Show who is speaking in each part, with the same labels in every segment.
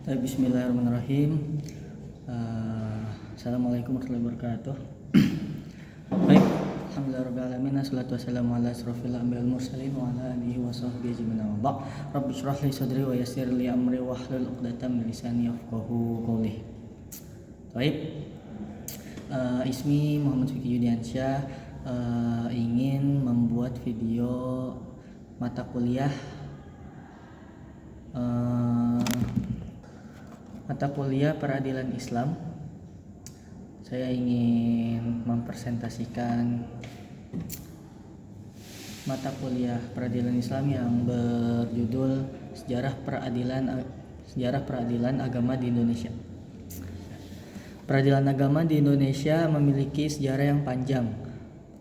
Speaker 1: Bismillahirrahmanirrahim. Assalamualaikum warahmatullahi wabarakatuh. Baik, alhamdulillahirabbil assalatu wassalamu ala asrofil anbiya'il mursalin wa ala alihi wa sahbihi ajma'in. Rabbi shrah li sadri wa yassir li amri wa hlul 'uqdatam min lisani yafqahu qawli. Baik. Ismi Muhammad Fikri Yudiansyah, ingin membuat video mata kuliah peradilan Islam. Saya ingin mempresentasikan mata kuliah peradilan Islam yang berjudul Sejarah Peradilan Agama di Indonesia. Peradilan agama di Indonesia memiliki sejarah yang panjang,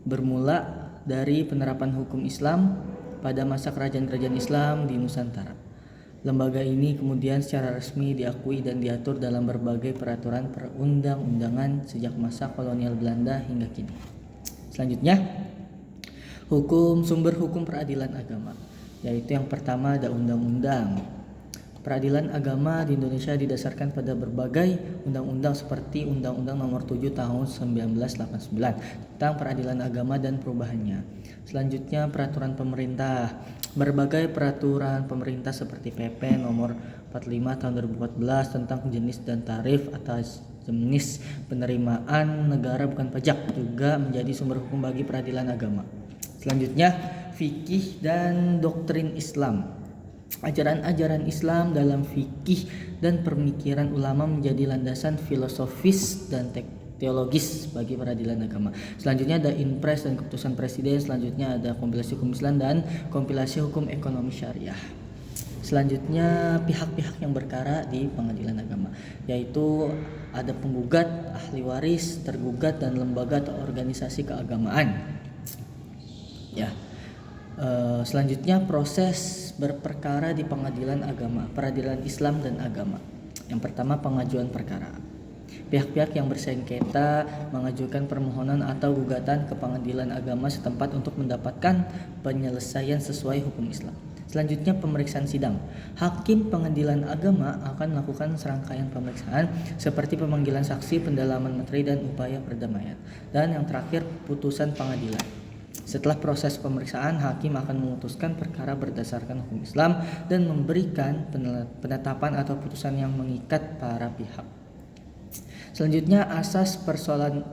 Speaker 1: bermula dari penerapan hukum Islam pada masa kerajaan-kerajaan Islam di Nusantara. Lembaga ini kemudian secara resmi diakui dan diatur dalam berbagai peraturan perundang-undangan sejak masa kolonial Belanda hingga kini. Selanjutnya, sumber hukum peradilan agama, yaitu yang pertama ada undang-undang. Peradilan agama di Indonesia didasarkan pada berbagai undang-undang seperti Undang-Undang Nomor 7 Tahun 1989 tentang peradilan agama dan perubahannya. Selanjutnya, peraturan pemerintah. Berbagai peraturan pemerintah seperti PP Nomor 45 Tahun 2014 tentang jenis dan tarif atas jenis penerimaan negara bukan pajak juga menjadi sumber hukum bagi peradilan agama. Selanjutnya, fikih dan doktrin Islam. Ajaran-ajaran Islam dalam fikih dan pemikiran ulama menjadi landasan filosofis dan teologis bagi peradilan agama. Selanjutnya ada Inpres dan keputusan presiden. Selanjutnya ada kompilasi hukum Islam dan kompilasi hukum ekonomi syariah. Selanjutnya pihak-pihak yang berkara di pengadilan agama, yaitu ada penggugat, ahli waris, tergugat, dan lembaga atau organisasi keagamaan. Selanjutnya proses berperkara di pengadilan agama, peradilan Islam dan agama. Yang pertama, pengajuan perkara. Pihak-pihak yang bersengketa mengajukan permohonan atau gugatan ke pengadilan agama setempat untuk mendapatkan penyelesaian sesuai hukum Islam. Selanjutnya, pemeriksaan sidang. Hakim pengadilan agama akan melakukan serangkaian pemeriksaan seperti pemanggilan saksi, pendalaman materi, dan upaya perdamaian. Dan yang terakhir, putusan pengadilan. Setelah proses pemeriksaan, hakim akan memutuskan perkara berdasarkan hukum Islam dan memberikan penetapan atau putusan yang mengikat para pihak. Selanjutnya, asas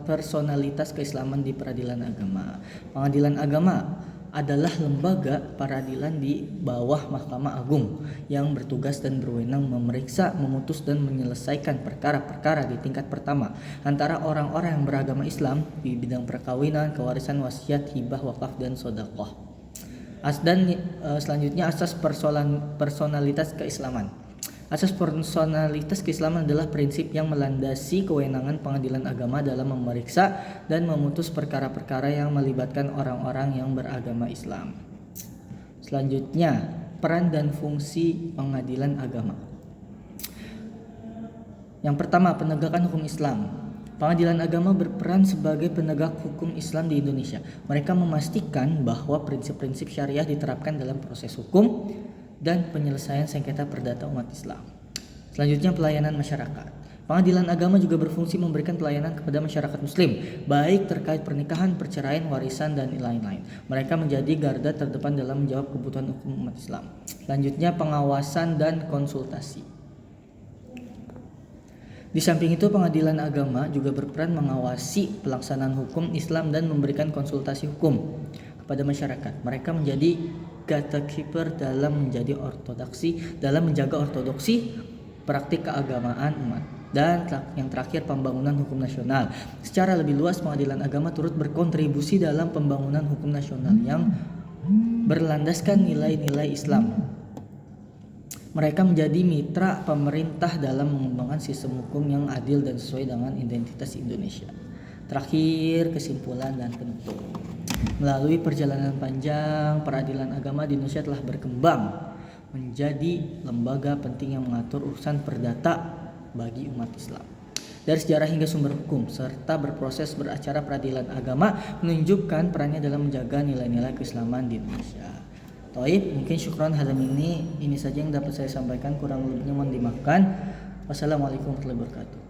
Speaker 1: personalitas keislaman di peradilan agama. Pengadilan agama adalah lembaga peradilan di bawah Mahkamah Agung yang bertugas dan berwenang memeriksa, memutus, dan menyelesaikan perkara-perkara di tingkat pertama antara orang-orang yang beragama Islam di bidang perkawinan, kewarisan, wasiat, hibah, wakaf, dan sedekah. Selanjutnya, asas personalitas keislaman. Asas personalitas keislaman adalah prinsip yang melandasi kewenangan pengadilan agama dalam memeriksa dan memutus perkara-perkara yang melibatkan orang-orang yang beragama Islam. Selanjutnya, peran dan fungsi pengadilan agama. Yang pertama, penegakan hukum Islam. Pengadilan agama berperan sebagai penegak hukum Islam di Indonesia. Mereka memastikan bahwa prinsip-prinsip syariah diterapkan dalam proses hukum dan penyelesaian sengketa perdata umat Islam. Selanjutnya, pelayanan masyarakat. Pengadilan agama juga berfungsi memberikan pelayanan kepada masyarakat muslim, baik terkait pernikahan, perceraian, warisan, dan lain-lain. Mereka menjadi garda terdepan dalam menjawab kebutuhan hukum umat Islam. Selanjutnya, pengawasan dan konsultasi. Di samping itu, pengadilan agama juga berperan mengawasi pelaksanaan hukum Islam dan memberikan konsultasi hukum kepada masyarakat. Mereka menjadi gatekeeper dalam menjaga ortodoksi praktik keagamaan umat. Dan yang terakhir, pembangunan hukum nasional. Secara lebih luas, pengadilan agama turut berkontribusi dalam pembangunan hukum nasional yang berlandaskan nilai-nilai Islam. Mereka menjadi mitra pemerintah dalam mengembangkan sistem hukum yang adil dan sesuai dengan identitas Indonesia. Terakhir, kesimpulan dan penutup. Melalui perjalanan panjang, peradilan agama di Indonesia telah berkembang menjadi lembaga penting yang mengatur urusan perdata bagi umat Islam. Dari sejarah hingga sumber hukum, serta berproses beracara peradilan agama menunjukkan perannya dalam menjaga nilai-nilai keislaman di Indonesia. Taib, mungkin syukran hadam ini saja yang dapat saya sampaikan, kurang lebihnya mohon dimaafkan. Wassalamualaikum warahmatullahi wabarakatuh.